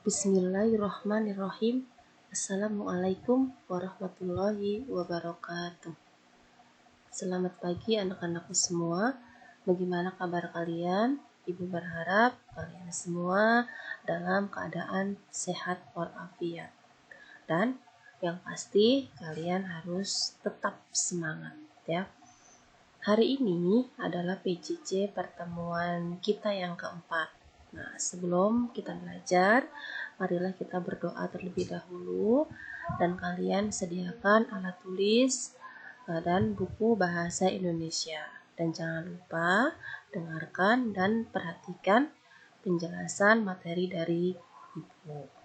Bismillahirrahmanirrahim. Assalamualaikum warahmatullahi wabarakatuh. Selamat pagi anak-anakku semua. Bagaimana kabar kalian? Ibu berharap kalian semua dalam keadaan sehat walafiat. Dan yang pasti kalian harus tetap semangat ya. Hari ini adalah PJJ pertemuan kita yang keempat. Nah, sebelum kita belajar, marilah kita berdoa terlebih dahulu dan kalian sediakan alat tulis dan buku bahasa Indonesia. Dan jangan lupa dengarkan dan perhatikan penjelasan materi dari Ibu.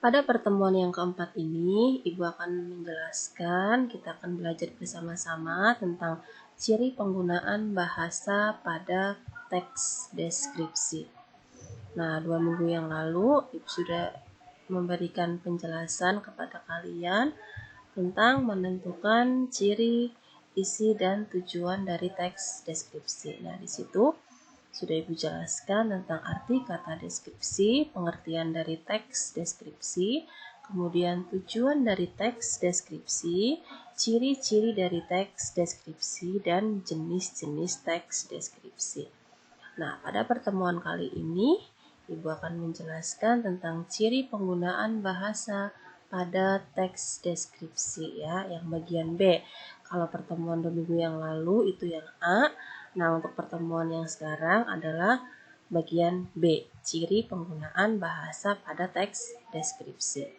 Pada pertemuan yang keempat ini, Ibu akan menjelaskan, kita akan belajar bersama-sama tentang ciri penggunaan bahasa pada teks deskripsi. Nah, 2 minggu yang lalu, Ibu sudah memberikan penjelasan kepada kalian tentang menentukan ciri, isi, dan tujuan dari teks deskripsi. Nah, di situ sudah Ibu jelaskan tentang arti kata deskripsi, pengertian dari teks deskripsi, kemudian tujuan dari teks deskripsi, ciri-ciri dari teks deskripsi, dan jenis-jenis teks deskripsi. Nah, pada pertemuan kali ini, Ibu akan menjelaskan tentang ciri penggunaan bahasa pada teks deskripsi ya, yang bagian B. Kalau pertemuan 2 minggu yang lalu itu yang A. Nah, untuk pertemuan yang sekarang adalah bagian B, ciri penggunaan bahasa pada teks deskripsi.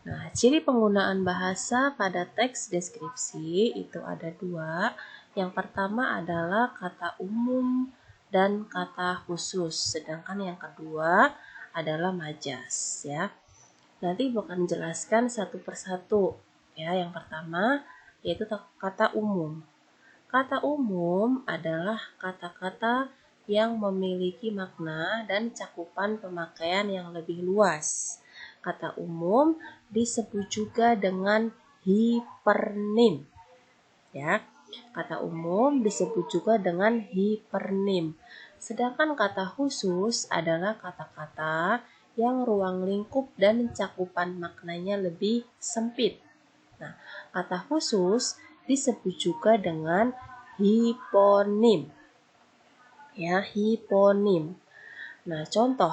Nah, ciri penggunaan bahasa pada teks deskripsi itu ada 2. Yang pertama adalah kata umum dan kata khusus, sedangkan yang kedua adalah majas ya. Nanti Ibu akan jelaskan satu persatu ya. Yang pertama yaitu kata umum. Kata umum adalah kata-kata yang memiliki makna dan cakupan pemakaian yang lebih luas. Kata umum disebut juga dengan hipernim. Ya, kata umum disebut juga dengan hipernim. Sedangkan kata khusus adalah kata-kata yang ruang lingkup dan cakupan maknanya lebih sempit. Nah, kata khusus disebut juga dengan hiponim. Ya, hiponim. Nah, contoh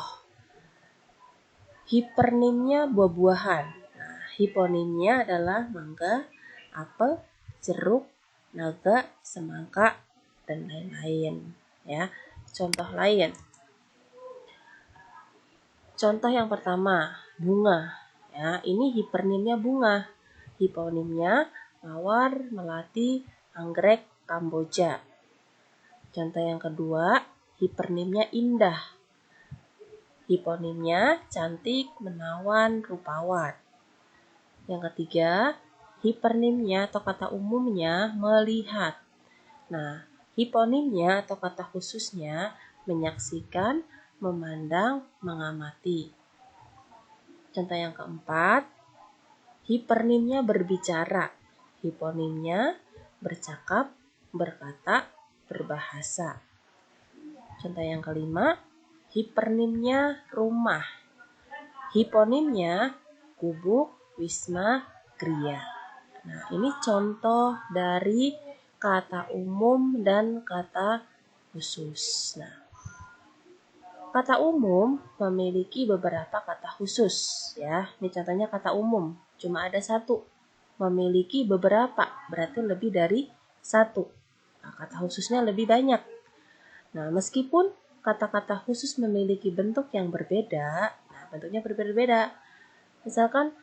hipernimnya buah-buahan. Nah, hiponimnya adalah mangga, apel, jeruk, naga, semangka, dan lain-lain. Ya, contoh lain. Contoh yang pertama, bunga. Ya, ini hipernimnya bunga. Hiponimnya mawar, melati, anggrek, kamboja. Contoh yang kedua, hipernimnya indah. Hiponimnya cantik, menawan, rupawan. Yang ketiga, hipernimnya atau kata umumnya melihat. Nah, hiponimnya atau kata khususnya menyaksikan, memandang, mengamati. Contoh yang keempat, hipernimnya berbicara. Hiponimnya bercakap, berkata, berbahasa. Contoh yang kelima, hipernimnya rumah. Hiponimnya gubuk, wisma, gria. Nah, ini contoh dari kata umum dan kata khusus. Nah, kata umum memiliki beberapa kata khusus ya. Ini contohnya kata umum, cuma ada 1. Memiliki beberapa, berarti lebih dari 1. Nah, kata khususnya lebih banyak. Nah, meskipun kata-kata khusus memiliki bentuk yang berbeda, nah bentuknya berbeda-beda. Misalkan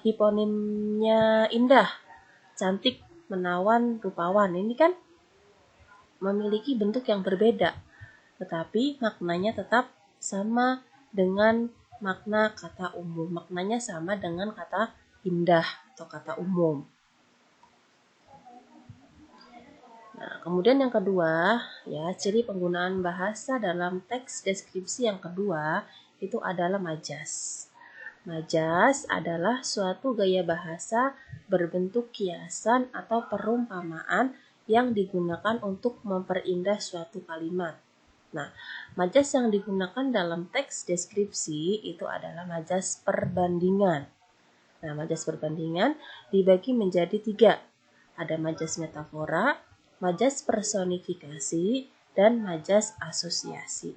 hiponimnya indah, cantik, menawan, rupawan. Ini kan memiliki bentuk yang berbeda, tetapi maknanya tetap sama dengan makna kata umum. Maknanya sama dengan kata indah atau kata umum. Nah, kemudian yang kedua, ya, ciri penggunaan bahasa dalam teks deskripsi yang kedua itu adalah majas. Majas adalah suatu gaya bahasa berbentuk kiasan atau perumpamaan yang digunakan untuk memperindah suatu kalimat. Nah, majas yang digunakan dalam teks deskripsi itu adalah majas perbandingan. Nah, majas perbandingan dibagi menjadi 3. Ada majas metafora, majas personifikasi, dan majas asosiasi.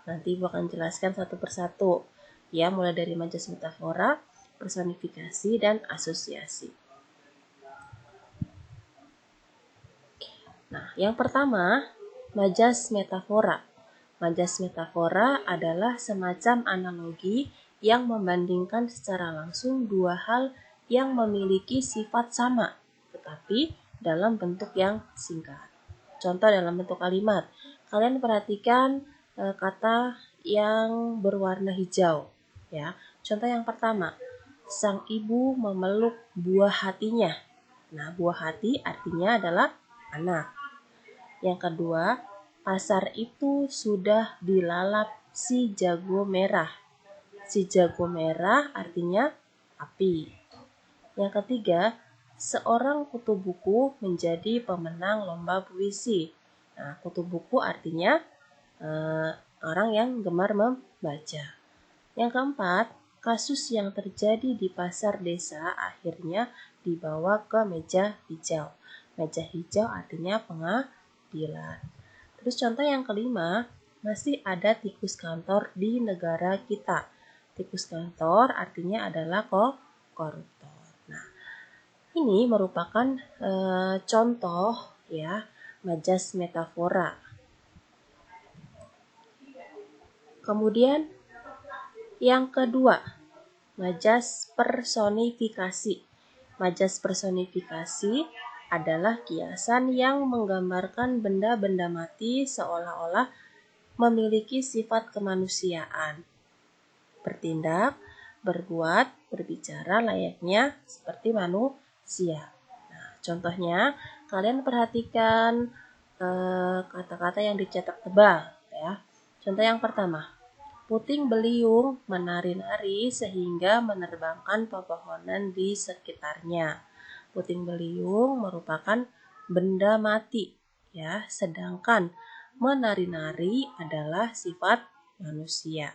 Nanti Ibu akan jelaskan satu persatu. Ya, mulai dari majas metafora, personifikasi, dan asosiasi. Nah, yang pertama, majas metafora. Majas metafora adalah semacam analogi yang membandingkan secara langsung dua hal yang memiliki sifat sama, tetapi dalam bentuk yang singkat. Contoh dalam bentuk kalimat. Kalian perhatikan kata yang berwarna hijau. Ya, contoh yang pertama, sang ibu memeluk buah hatinya. Nah, buah hati artinya adalah anak. Yang kedua, pasar itu sudah dilalap si jago merah. Si jago merah artinya api. Yang ketiga, seorang kutu buku menjadi pemenang lomba puisi. Nah, kutu buku artinya orang yang gemar membaca. Yang keempat, kasus yang terjadi di pasar desa akhirnya dibawa ke meja hijau. Meja hijau artinya pengadilan. Terus contoh yang kelima, masih ada tikus kantor di negara kita. Tikus kantor artinya adalah koruptor. Nah, ini merupakan contoh ya majas metafora. Kemudian yang kedua, majas personifikasi. Majas personifikasi adalah kiasan yang menggambarkan benda-benda mati seolah-olah memiliki sifat kemanusiaan. Bertindak, berbuat, berbicara layaknya seperti manusia. Nah, contohnya, kalian perhatikan kata-kata yang dicetak tebal. Ya. Contoh yang pertama, puting beliung menari-nari sehingga menerbangkan pepohonan di sekitarnya. Puting beliung merupakan benda mati, ya, sedangkan menari-nari adalah sifat manusia.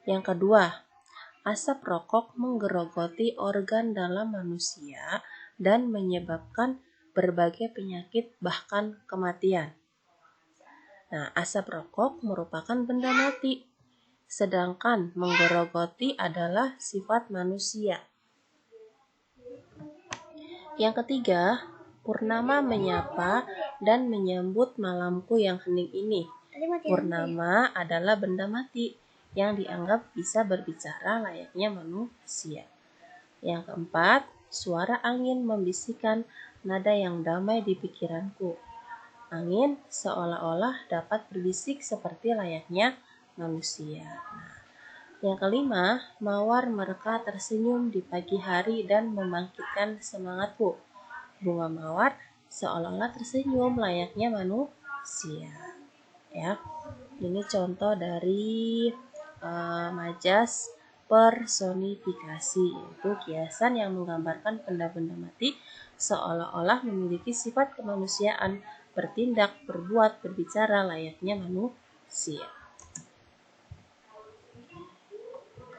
Yang kedua, asap rokok menggerogoti organ dalam manusia dan menyebabkan berbagai penyakit bahkan kematian. Nah, asap rokok merupakan benda mati, sedangkan menggerogoti adalah sifat manusia. Yang ketiga, purnama menyapa dan menyambut malamku yang hening ini. Purnama adalah benda mati yang dianggap bisa berbicara layaknya manusia. Yang keempat, suara angin membisikkan nada yang damai di pikiranku. Angin seolah-olah dapat berbisik seperti layaknya manusia. Nah, yang kelima, mawar mereka tersenyum di pagi hari dan membangkitkan semangatku. Bunga mawar seolah-olah tersenyum layaknya manusia. Ya, ini contoh dari majas personifikasi, yaitu kiasan yang menggambarkan benda-benda mati seolah-olah memiliki sifat kemanusiaan, bertindak, berbuat, berbicara layaknya manusia.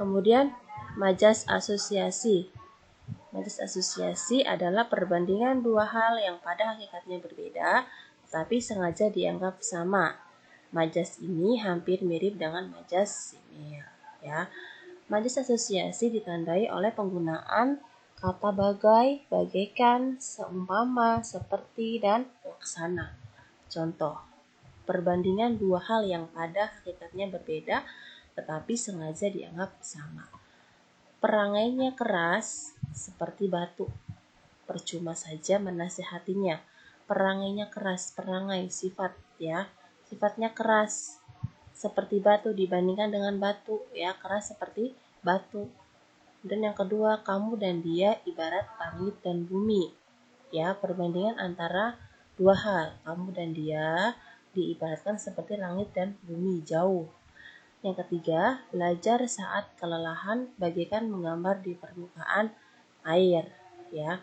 Kemudian majas asosiasi. Majas asosiasi adalah perbandingan dua hal yang pada hakikatnya berbeda, tapi sengaja dianggap sama. Majas ini hampir mirip dengan majas simil. Ya. Majas asosiasi ditandai oleh penggunaan kata bagai, bagaikan, seumpama, seperti, dan laksana. Contoh, perbandingan dua hal yang pada hakikatnya berbeda, tetapi sengaja dianggap sama. Perangainya keras seperti batu, percuma saja menasihatinya. Perangainya keras, perangai sifat, ya, sifatnya keras seperti batu dibandingkan dengan batu, ya, keras seperti batu. Dan yang kedua, kamu dan dia ibarat langit dan bumi. Ya, perbandingan antara dua hal, kamu dan dia diibaratkan seperti langit dan bumi, jauh. Yang ketiga, belajar saat kelelahan bagaikan menggambar di permukaan air. ya.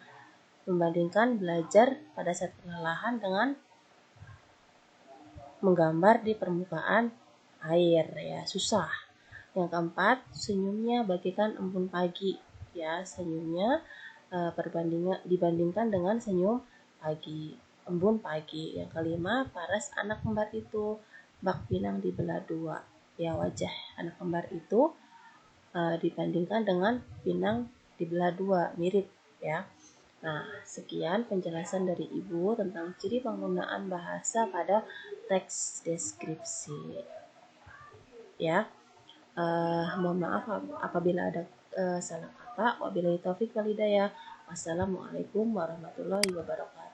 Membandingkan belajar pada saat kelelahan dengan menggambar di permukaan air, ya, susah. Yang keempat, senyumnya bagaikan embun pagi, ya, senyumnya dibandingkan dengan senyum pagi, embun pagi. Yang kelima, paras anak kembar itu bak pinang dibelah dua, ya, wajah anak kembar itu dibandingkan dengan pinang dibelah dua, mirip, ya. Nah, sekian penjelasan dari Ibu tentang ciri penggunaan bahasa pada teks deskripsi, ya. Mohon maaf apabila ada salah kata. Wabillahi taufik wal hidayah. Wassalamualaikum warahmatullahi wabarakatuh.